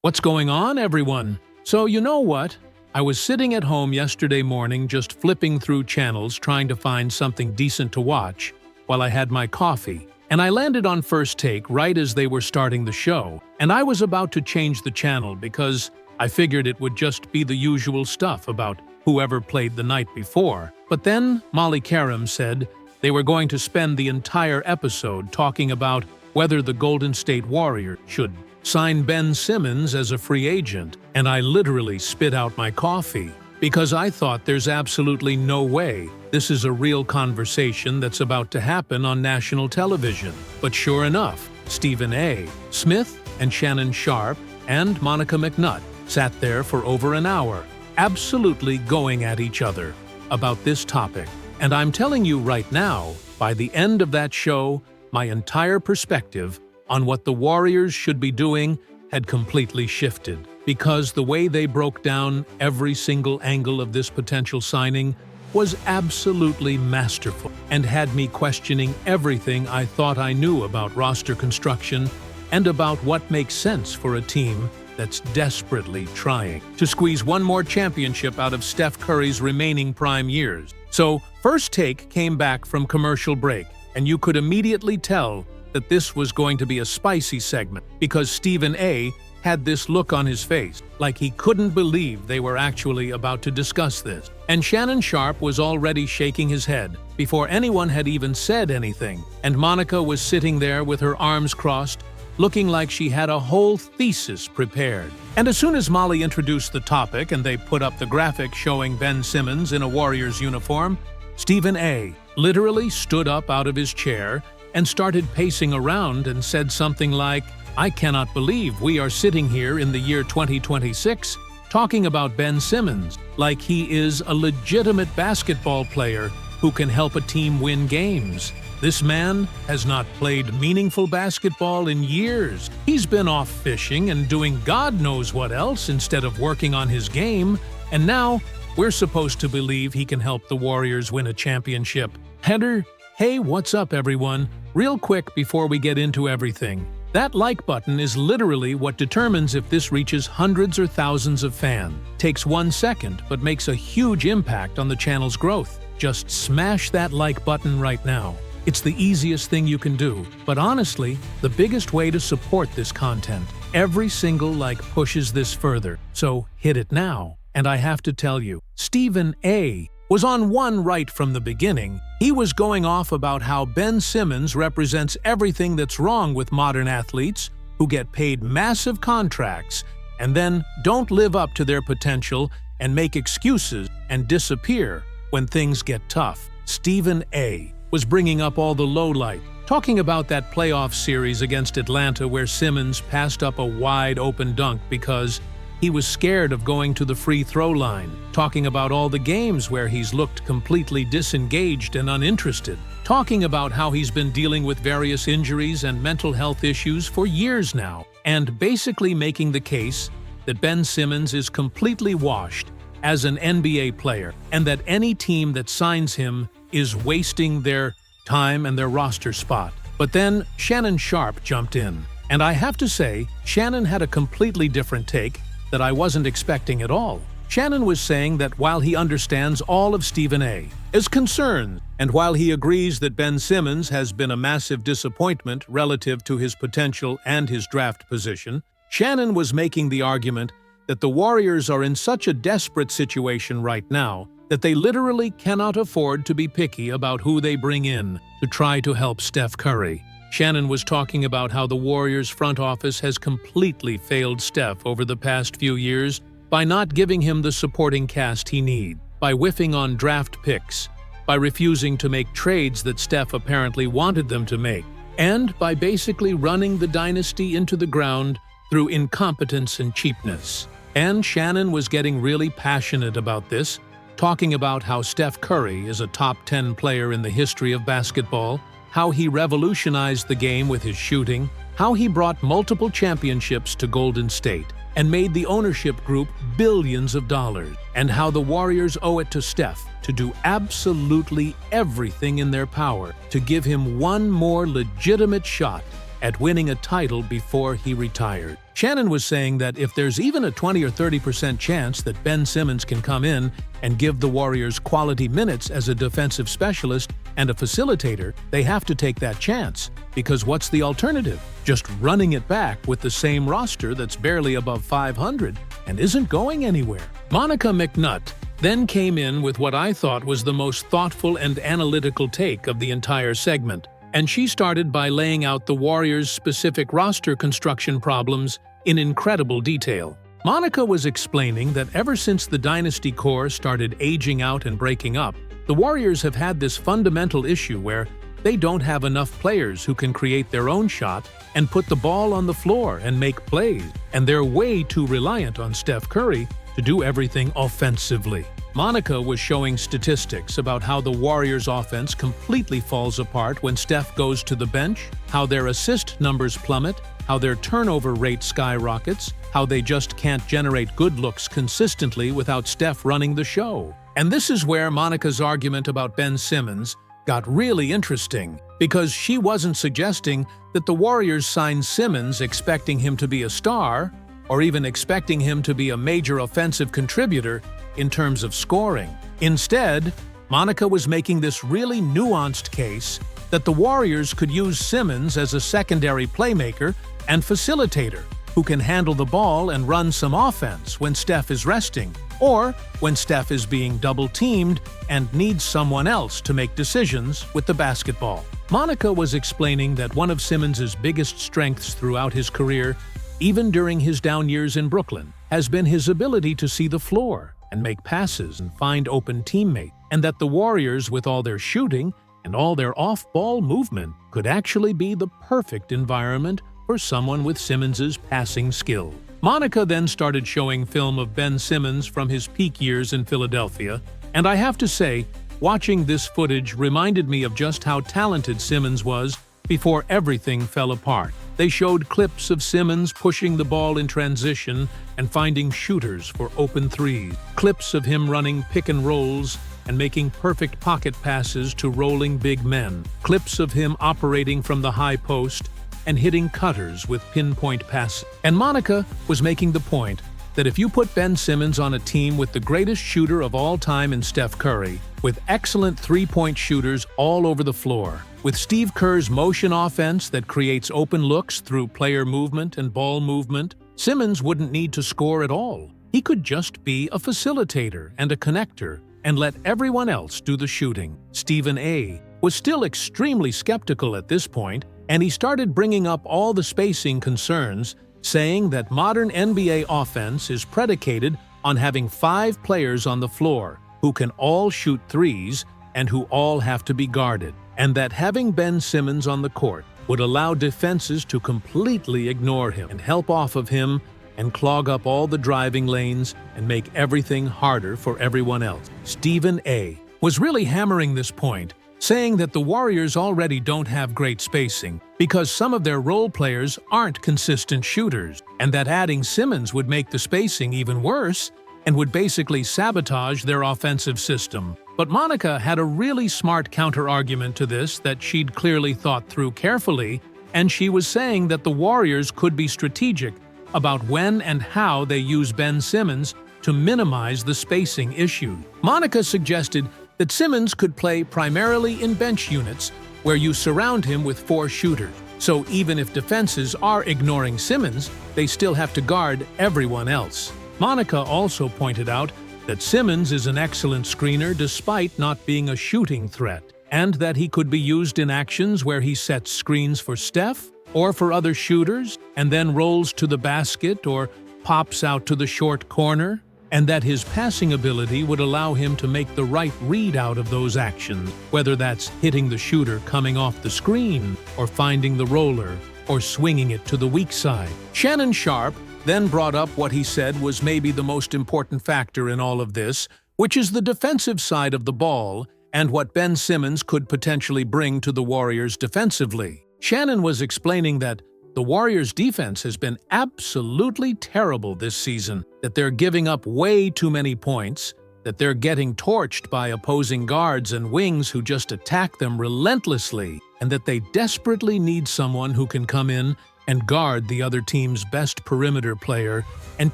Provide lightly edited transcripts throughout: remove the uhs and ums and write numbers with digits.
What's going on, everyone? So you know what? I was sitting at home yesterday morning just flipping through channels trying to find something decent to watch while I had my coffee, and I landed on First Take right as they were starting the show, and I was about to change the channel because I figured it would just be the usual stuff about whoever played the night before. But then Molly Karam said they were going to spend the entire episode talking about whether the Golden State Warriors should sign Ben Simmons as a free agent, and I literally spit out my coffee because I thought there's absolutely no way this is a real conversation that's about to happen on national television. But sure enough, Stephen A. Smith and Shannon Sharp and Monica McNutt sat there for over an hour, absolutely going at each other about this topic. And I'm telling you right now, by the end of that show, my entire perspective on what the Warriors should be doing had completely shifted, because the way they broke down every single angle of this potential signing was absolutely masterful and had me questioning everything I thought I knew about roster construction and about what makes sense for a team that's desperately trying to squeeze one more championship out of Steph Curry's remaining prime years. So, First Take came back from commercial break, and you could immediately tell that this was going to be a spicy segment because Stephen A. had this look on his face, like he couldn't believe they were actually about to discuss this. And Shannon Sharp was already shaking his head before anyone had even said anything, and Monica was sitting there with her arms crossed, looking like she had a whole thesis prepared. And as soon as Molly introduced the topic and they put up the graphic showing Ben Simmons in a Warriors uniform, Stephen A. literally stood up out of his chair and started pacing around and said something like, "I cannot believe we are sitting here in the year 2026 talking about Ben Simmons like he is a legitimate basketball player who can help a team win games. This man has not played meaningful basketball in years. He's been off fishing and doing God knows what else instead of working on his game, and now we're supposed to believe he can help the Warriors win a championship." Header, hey, what's up, everyone? Real quick before we get into everything, that like button is literally what determines if this reaches hundreds or thousands of fans. Takes 1 second, but makes a huge impact on the channel's growth. Just smash that like button right now. It's the easiest thing you can do, but honestly, the biggest way to support this content. Every single like pushes this further, so hit it now. And I have to tell you, Stephen A. was on one right from the beginning. He was going off about how Ben Simmons represents everything that's wrong with modern athletes who get paid massive contracts and then don't live up to their potential and make excuses and disappear when things get tough. Stephen A. was bringing up all the lowlight, talking about that playoff series against Atlanta where Simmons passed up a wide-open dunk because he was scared of going to the free throw line, talking about all the games where he's looked completely disengaged and uninterested, talking about how he's been dealing with various injuries and mental health issues for years now, and basically making the case that Ben Simmons is completely washed as an NBA player and that any team that signs him is wasting their time and their roster spot. But then Shannon Sharp jumped in, and I have to say, Shannon had a completely different take that I wasn't expecting at all. Shannon was saying that while he understands all of Stephen A.'s concerns, and while he agrees that Ben Simmons has been a massive disappointment relative to his potential and his draft position, Shannon was making the argument that the Warriors are in such a desperate situation right now that they literally cannot afford to be picky about who they bring in to try to help Steph Curry. Shannon was talking about how the Warriors front office has completely failed Steph over the past few years by not giving him the supporting cast he needs, by whiffing on draft picks, by refusing to make trades that Steph apparently wanted them to make, and by basically running the dynasty into the ground through incompetence and cheapness. And Shannon was getting really passionate about this, talking about how Steph Curry is a top 10 player in the history of basketball, how he revolutionized the game with his shooting, how he brought multiple championships to Golden State and made the ownership group billions of dollars, and how the Warriors owe it to Steph to do absolutely everything in their power to give him one more legitimate shot at winning a title before he retired. Shannon was saying that if there's even a 20 or 30% chance that Ben Simmons can come in and give the Warriors quality minutes as a defensive specialist and a facilitator, they have to take that chance. Because what's the alternative? Just running it back with the same roster that's barely above 500 and isn't going anywhere. Monica McNutt then came in with what I thought was the most thoughtful and analytical take of the entire segment. And she started by laying out the Warriors' specific roster construction problems in incredible detail. Monica was explaining that ever since the dynasty core started aging out and breaking up, the Warriors have had this fundamental issue where they don't have enough players who can create their own shot and put the ball on the floor and make plays, and they're way too reliant on Steph Curry to do everything offensively. Monica was showing statistics about how the Warriors' offense completely falls apart when Steph goes to the bench, how their assist numbers plummet, how their turnover rate skyrockets, how they just can't generate good looks consistently without Steph running the show. And this is where Monica's argument about Ben Simmons got really interesting, because she wasn't suggesting that the Warriors signed Simmons expecting him to be a star, or even expecting him to be a major offensive contributor in terms of scoring. Instead, Monica was making this really nuanced case that the Warriors could use Simmons as a secondary playmaker and facilitator who can handle the ball and run some offense when Steph is resting, or when Steph is being double-teamed and needs someone else to make decisions with the basketball. Monica was explaining that one of Simmons' biggest strengths throughout his career, even during his down years in Brooklyn, has been his ability to see the floor and make passes and find open teammates, and that the Warriors, with all their shooting and all their off-ball movement, could actually be the perfect environment for someone with Simmons' passing skill. Monica then started showing film of Ben Simmons from his peak years in Philadelphia, and I have to say, watching this footage reminded me of just how talented Simmons was before everything fell apart. They showed clips of Simmons pushing the ball in transition and finding shooters for open threes, clips of him running pick and rolls and making perfect pocket passes to rolling big men, clips of him operating from the high post and hitting cutters with pinpoint passes. And Monica was making the point that if you put Ben Simmons on a team with the greatest shooter of all time in Steph Curry, with excellent three-point shooters all over the floor, with Steve Kerr's motion offense that creates open looks through player movement and ball movement, Simmons wouldn't need to score at all. He could just be a facilitator and a connector and let everyone else do the shooting. Stephen A. was still extremely skeptical at this point, and he started bringing up all the spacing concerns, saying that modern NBA offense is predicated on having 5 players on the floor who can all shoot threes and who all have to be guarded, and that having Ben Simmons on the court would allow defenses to completely ignore him and help off of him and clog up all the driving lanes and make everything harder for everyone else. Stephen A. was really hammering this point, saying that the Warriors already don't have great spacing because some of their role players aren't consistent shooters, and that adding Simmons would make the spacing even worse and would basically sabotage their offensive system. But Monica had a really smart counter-argument to this that she'd clearly thought through carefully, and she was saying that the Warriors could be strategic about when and how they use Ben Simmons to minimize the spacing issue. Monica suggested that Simmons could play primarily in bench units where you surround him with 4 shooters. So even if defenses are ignoring Simmons, they still have to guard everyone else. Monica also pointed out that Simmons is an excellent screener despite not being a shooting threat, and that he could be used in actions where he sets screens for Steph or for other shooters and then rolls to the basket or pops out to the short corner, and that his passing ability would allow him to make the right read out of those actions, whether that's hitting the shooter coming off the screen or finding the roller or swinging it to the weak side. Shannon Sharp then brought up what he said was maybe the most important factor in all of this, which is the defensive side of the ball and what Ben Simmons could potentially bring to the Warriors defensively. Shannon was explaining that the Warriors' defense has been absolutely terrible this season, that they're giving up way too many points, that they're getting torched by opposing guards and wings who just attack them relentlessly, and that they desperately need someone who can come in and guard the other team's best perimeter player and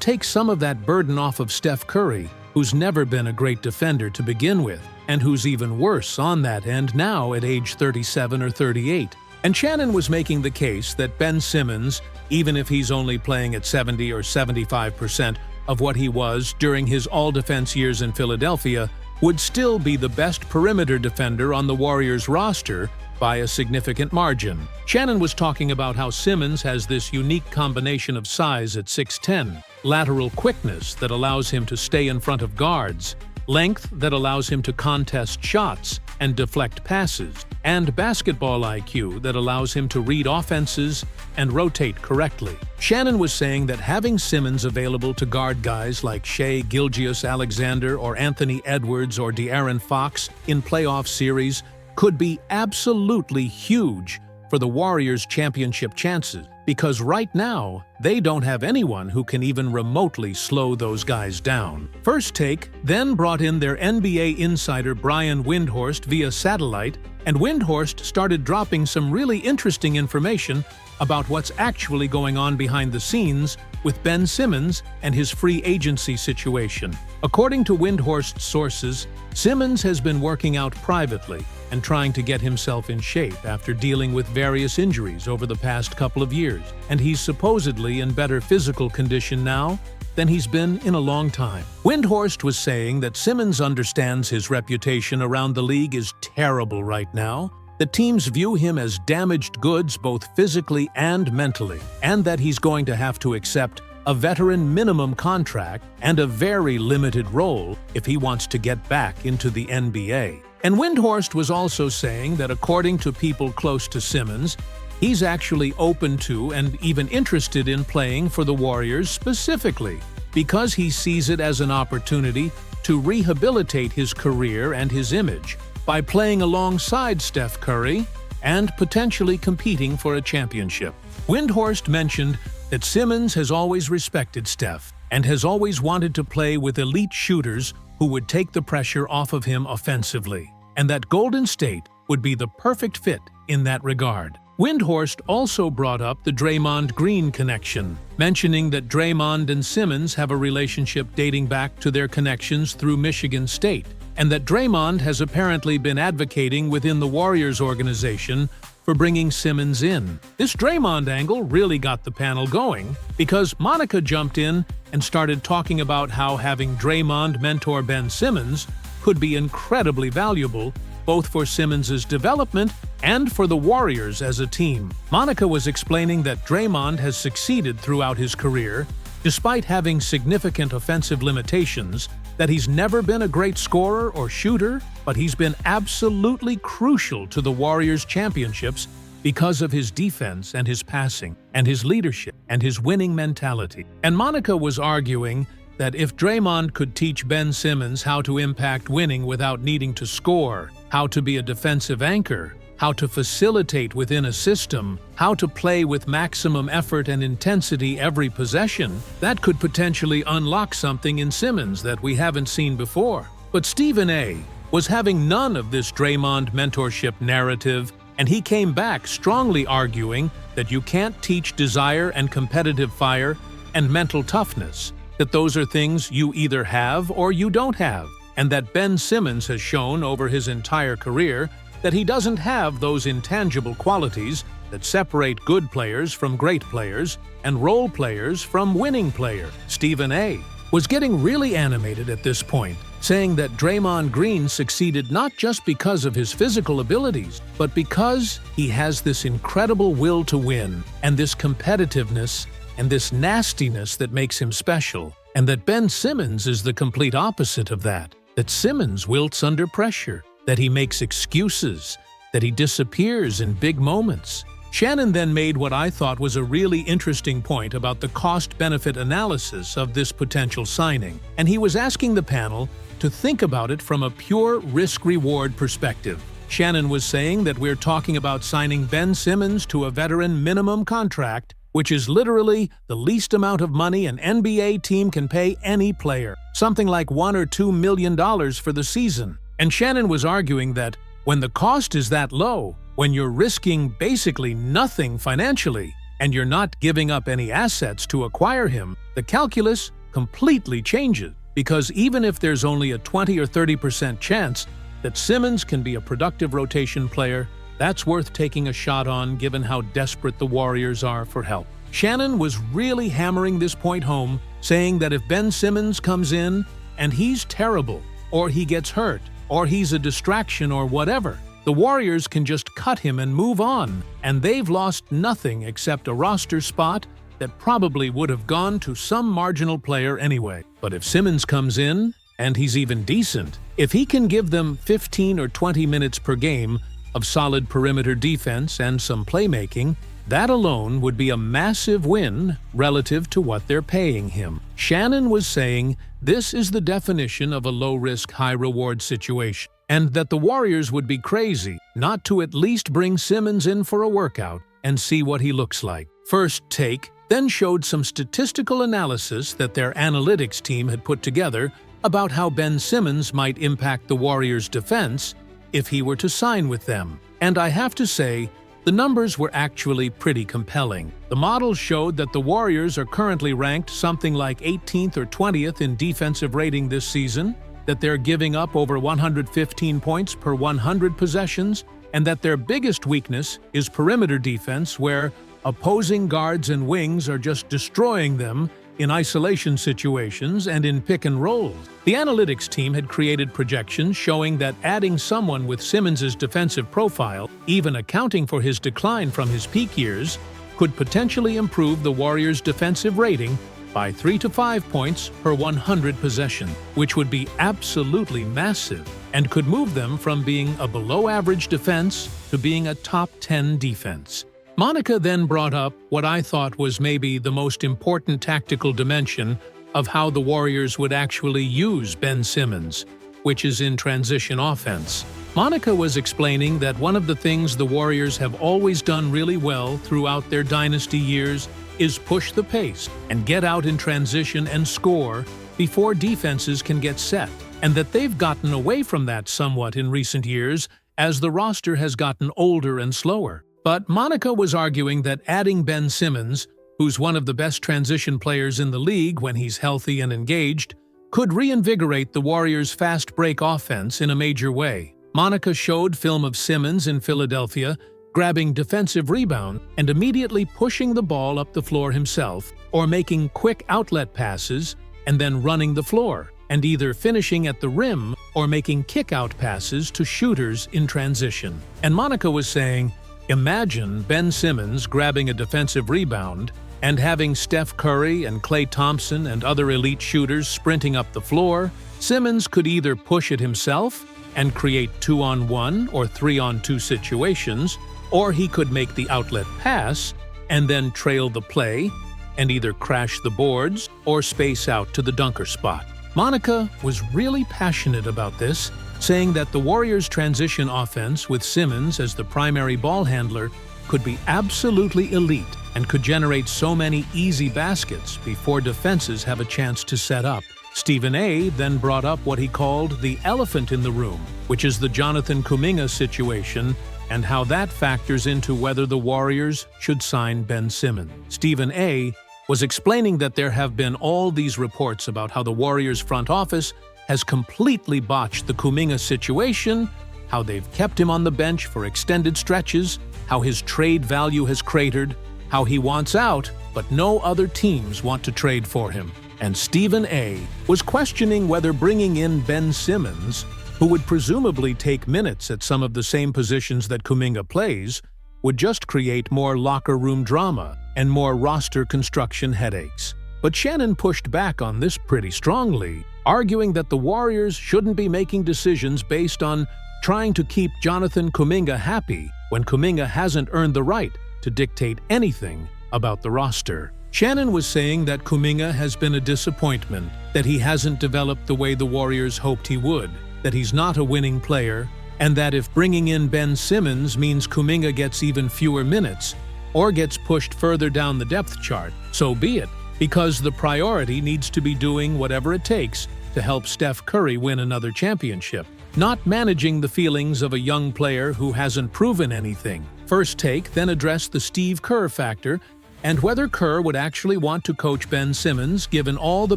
take some of that burden off of Steph Curry, who's never been a great defender to begin with, and who's even worse on that end now at age 37 or 38. And Shannon was making the case that Ben Simmons, even if he's only playing at 70 or 75% of what he was during his all-defense years in Philadelphia, would still be the best perimeter defender on the Warriors roster by a significant margin. Shannon was talking about how Simmons has this unique combination of size at 6'10", lateral quickness that allows him to stay in front of guards, length that allows him to contest shots and deflect passes, and basketball IQ that allows him to read offenses and rotate correctly. Shannon was saying that having Simmons available to guard guys like Shai Gilgeous-Alexander or Anthony Edwards or De'Aaron Fox in playoff series could be absolutely huge for the Warriors' championship chances, because right now, they don't have anyone who can even remotely slow those guys down. First Take then brought in their NBA insider Brian Windhorst via satellite, and Windhorst started dropping some really interesting information about what's actually going on behind the scenes with Ben Simmons and his free agency situation. According to Windhorst's sources, Simmons has been working out privately and trying to get himself in shape after dealing with various injuries over the past couple of years, and he's supposedly in better physical condition now than he's been in a long time. Windhorst was saying that Simmons understands his reputation around the league is terrible right now, that teams view him as damaged goods both physically and mentally, and that he's going to have to accept a veteran minimum contract and a very limited role if he wants to get back into the NBA. And Windhorst was also saying that according to people close to Simmons, he's actually open to and even interested in playing for the Warriors specifically because he sees it as an opportunity to rehabilitate his career and his image by playing alongside Steph Curry and potentially competing for a championship. Windhorst mentioned that Simmons has always respected Steph and has always wanted to play with elite shooters who would take the pressure off of him offensively, and that Golden State would be the perfect fit in that regard. Windhorst also brought up the Draymond Green connection, mentioning that Draymond and Simmons have a relationship dating back to their connections through Michigan State, and that Draymond has apparently been advocating within the Warriors organization for bringing Simmons in. This Draymond angle really got the panel going because Monica jumped in and started talking about how having Draymond mentor Ben Simmons could be incredibly valuable both for Simmons' development and for the Warriors as a team. Monica was explaining that Draymond has succeeded throughout his career despite having significant offensive limitations, that he's never been a great scorer or shooter, but he's been absolutely crucial to the Warriors' championships because of his defense and his passing and his leadership and his winning mentality. And Monica was arguing that if Draymond could teach Ben Simmons how to impact winning without needing to score, how to be a defensive anchor, how to facilitate within a system, how to play with maximum effort and intensity every possession, that could potentially unlock something in Simmons that we haven't seen before. But Stephen A. was having none of this Draymond mentorship narrative, and he came back strongly arguing that you can't teach desire and competitive fire and mental toughness, that those are things you either have or you don't have, and that Ben Simmons has shown over his entire career that he doesn't have those intangible qualities that separate good players from great players and role players from winning players. Stephen A. was getting really animated at this point, saying that Draymond Green succeeded not just because of his physical abilities, but because he has this incredible will to win and this competitiveness and this nastiness that makes him special, and that Ben Simmons is the complete opposite of that Simmons wilts under pressure, that he makes excuses, that he disappears in big moments. Shannon then made what I thought was a really interesting point about the cost-benefit analysis of this potential signing, and he was asking the panel to think about it from a pure risk-reward perspective. Shannon was saying that we're talking about signing Ben Simmons to a veteran minimum contract, which is literally the least amount of money an NBA team can pay any player, something like $1 or $2 million for the season. And Shannon was arguing that when the cost is that low, when you're risking basically nothing financially, and you're not giving up any assets to acquire him, the calculus completely changes. Because even if there's only a 20 or 30% chance that Simmons can be a productive rotation player, that's worth taking a shot on given how desperate the Warriors are for help. Shannon was really hammering this point home, saying that if Ben Simmons comes in and he's terrible, or he gets hurt, or he's a distraction or whatever, the Warriors can just cut him and move on, and they've lost nothing except a roster spot that probably would have gone to some marginal player anyway. But if Simmons comes in, and he's even decent, if he can give them 15 or 20 minutes per game of solid perimeter defense and some playmaking, that alone would be a massive win relative to what they're paying him. Shannon was saying this is the definition of a low-risk, high-reward situation, and that the Warriors would be crazy not to at least bring Simmons in for a workout and see what he looks like. First Take then showed some statistical analysis that their analytics team had put together about how Ben Simmons might impact the Warriors' defense if he were to sign with them. And I have to say, the numbers were actually pretty compelling. The model showed that the Warriors are currently ranked something like 18th or 20th in defensive rating this season, that they're giving up over 115 points per 100 possessions, and that their biggest weakness is perimeter defense, where opposing guards and wings are just destroying them in isolation situations and in pick and rolls. The analytics team had created projections showing that adding someone with Simmons' defensive profile, even accounting for his decline from his peak years, could potentially improve the Warriors' defensive rating by 3 to 5 points per 100 possession, which would be absolutely massive and could move them from being a below-average defense to being a top 10 defense. Monica then brought up what I thought was maybe the most important tactical dimension of how the Warriors would actually use Ben Simmons, which is in transition offense. Monica was explaining that one of the things the Warriors have always done really well throughout their dynasty years is push the pace and get out in transition and score before defenses can get set, and that they've gotten away from that somewhat in recent years as the roster has gotten older and slower. But Monica was arguing that adding Ben Simmons, who's one of the best transition players in the league when he's healthy and engaged, could reinvigorate the Warriors' fast break offense in a major way. Monica showed film of Simmons in Philadelphia grabbing defensive rebound and immediately pushing the ball up the floor himself, or making quick outlet passes and then running the floor, and either finishing at the rim or making kick-out passes to shooters in transition. And Monica was saying, imagine Ben Simmons grabbing a defensive rebound and having Steph Curry and Klay Thompson and other elite shooters sprinting up the floor. Simmons could either push it himself and create 2-on-1 or 3-on-2 situations, or he could make the outlet pass and then trail the play and either crash the boards or space out to the dunker spot. Monica was really passionate about this, saying that the Warriors' transition offense with Simmons as the primary ball handler could be absolutely elite and could generate so many easy baskets before defenses have a chance to set up. Stephen A. then brought up what he called the elephant in the room, which is the Jonathan Kuminga situation, and how that factors into whether the Warriors should sign Ben Simmons. Stephen A. was explaining that there have been all these reports about how the Warriors' front office has completely botched the Kuminga situation, how they've kept him on the bench for extended stretches, how his trade value has cratered, how he wants out, but no other teams want to trade for him. And Stephen A. was questioning whether bringing in Ben Simmons, who would presumably take minutes at some of the same positions that Kuminga plays, would just create more locker room drama and more roster construction headaches. But Shannon pushed back on this pretty strongly, arguing that the Warriors shouldn't be making decisions based on trying to keep Jonathan Kuminga happy when Kuminga hasn't earned the right to dictate anything about the roster. Shannon was saying that Kuminga has been a disappointment, that he hasn't developed the way the Warriors hoped he would, that he's not a winning player, and that if bringing in Ben Simmons means Kuminga gets even fewer minutes or gets pushed further down the depth chart, so be it, because the priority needs to be doing whatever it takes to help Steph Curry win another championship, not managing the feelings of a young player who hasn't proven anything. First Take then addressed the Steve Kerr factor and whether Kerr would actually want to coach Ben Simmons given all the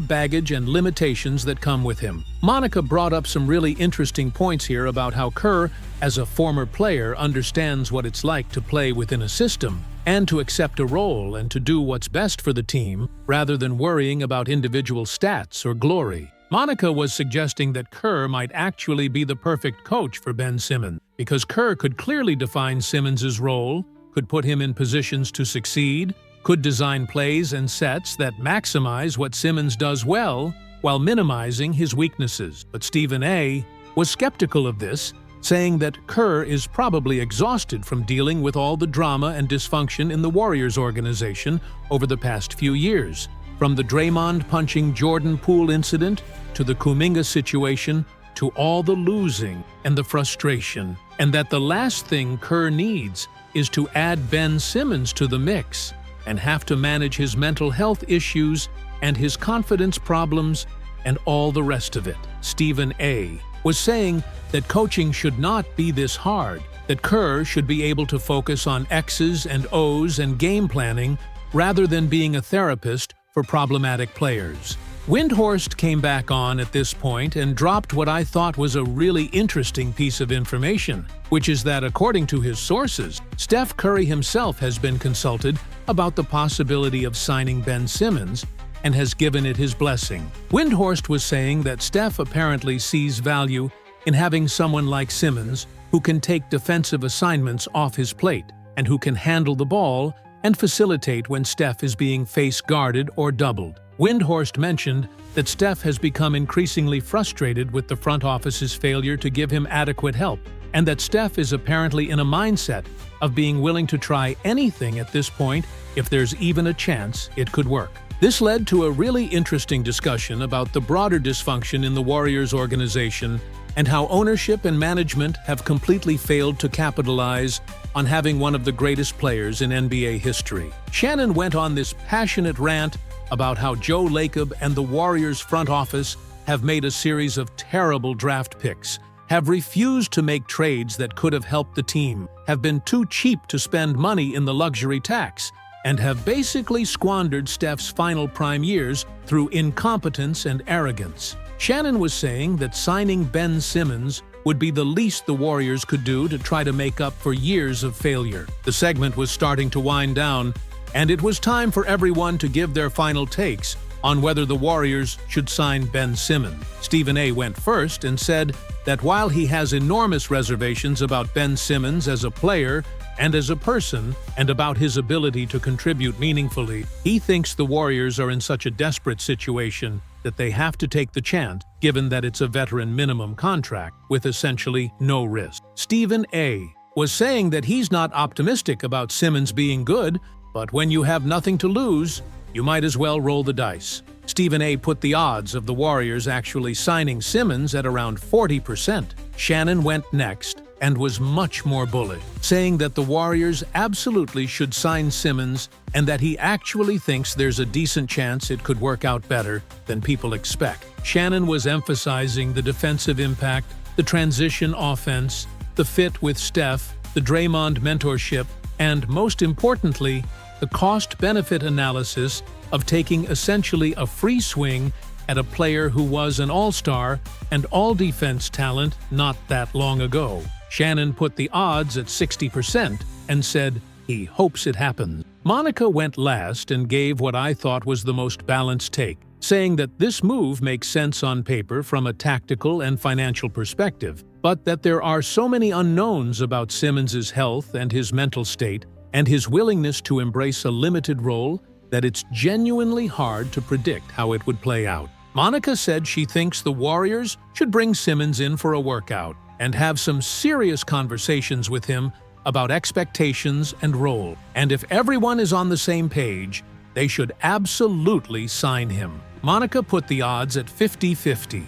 baggage and limitations that come with him. Monica brought up some really interesting points here about how Kerr, as a former player, understands what it's like to play within a system and to accept a role and to do what's best for the team rather than worrying about individual stats or glory. Monica was suggesting that Kerr might actually be the perfect coach for Ben Simmons because Kerr could clearly define Simmons' role, could put him in positions to succeed, could design plays and sets that maximize what Simmons does well while minimizing his weaknesses. But Stephen A. was skeptical of this, saying that Kerr is probably exhausted from dealing with all the drama and dysfunction in the Warriors organization over the past few years, from the Draymond punching Jordan Poole incident to the Kuminga situation to all the losing and the frustration, and that the last thing Kerr needs is to add Ben Simmons to the mix and have to manage his mental health issues and his confidence problems and all the rest of it. Stephen A. was saying that coaching should not be this hard, that Kerr should be able to focus on X's and O's and game planning rather than being a therapist for problematic players. Windhorst came back on at this point and dropped what I thought was a really interesting piece of information, which is that according to his sources, Steph Curry himself has been consulted about the possibility of signing Ben Simmons and has given it his blessing. Windhorst was saying that Steph apparently sees value in having someone like Simmons who can take defensive assignments off his plate and who can handle the ball and facilitate when Steph is being face-guarded or doubled. Windhorst mentioned that Steph has become increasingly frustrated with the front office's failure to give him adequate help, and that Steph is apparently in a mindset of being willing to try anything at this point if there's even a chance it could work. This led to a really interesting discussion about the broader dysfunction in the Warriors organization and how ownership and management have completely failed to capitalize on having one of the greatest players in NBA history. Shannon went on this passionate rant about how Joe Lacob and the Warriors front office have made a series of terrible draft picks, have refused to make trades that could have helped the team, have been too cheap to spend money in the luxury tax, and have basically squandered Steph's final prime years through incompetence and arrogance. Shannon was saying that signing Ben Simmons would be the least the Warriors could do to try to make up for years of failure. The segment was starting to wind down, and it was time for everyone to give their final takes on whether the Warriors should sign Ben Simmons. Stephen A. went first and said that while he has enormous reservations about Ben Simmons as a player and as a person, and about his ability to contribute meaningfully, he thinks the Warriors are in such a desperate situation that they have to take the chance, given that it's a veteran minimum contract with essentially no risk. Stephen A. was saying that he's not optimistic about Simmons being good, but when you have nothing to lose, you might as well roll the dice. Stephen A. put the odds of the Warriors actually signing Simmons at around 40%. Shannon went next and was much more bullish, saying that the Warriors absolutely should sign Simmons and that he actually thinks there's a decent chance it could work out better than people expect. Shannon was emphasizing the defensive impact, the transition offense, the fit with Steph, the Draymond mentorship, and most importantly, the cost-benefit analysis of taking essentially a free swing at a player who was an all-star and all-defense talent not that long ago. Shannon put the odds at 60% and said he hopes it happens. Monica went last and gave what I thought was the most balanced take, saying that this move makes sense on paper from a tactical and financial perspective, but that there are so many unknowns about Simmons' health and his mental state and his willingness to embrace a limited role that it's genuinely hard to predict how it would play out. Monica said she thinks the Warriors should bring Simmons in for a workout and have some serious conversations with him about expectations and role. And if everyone is on the same page, they should absolutely sign him. Monica put the odds at 50-50.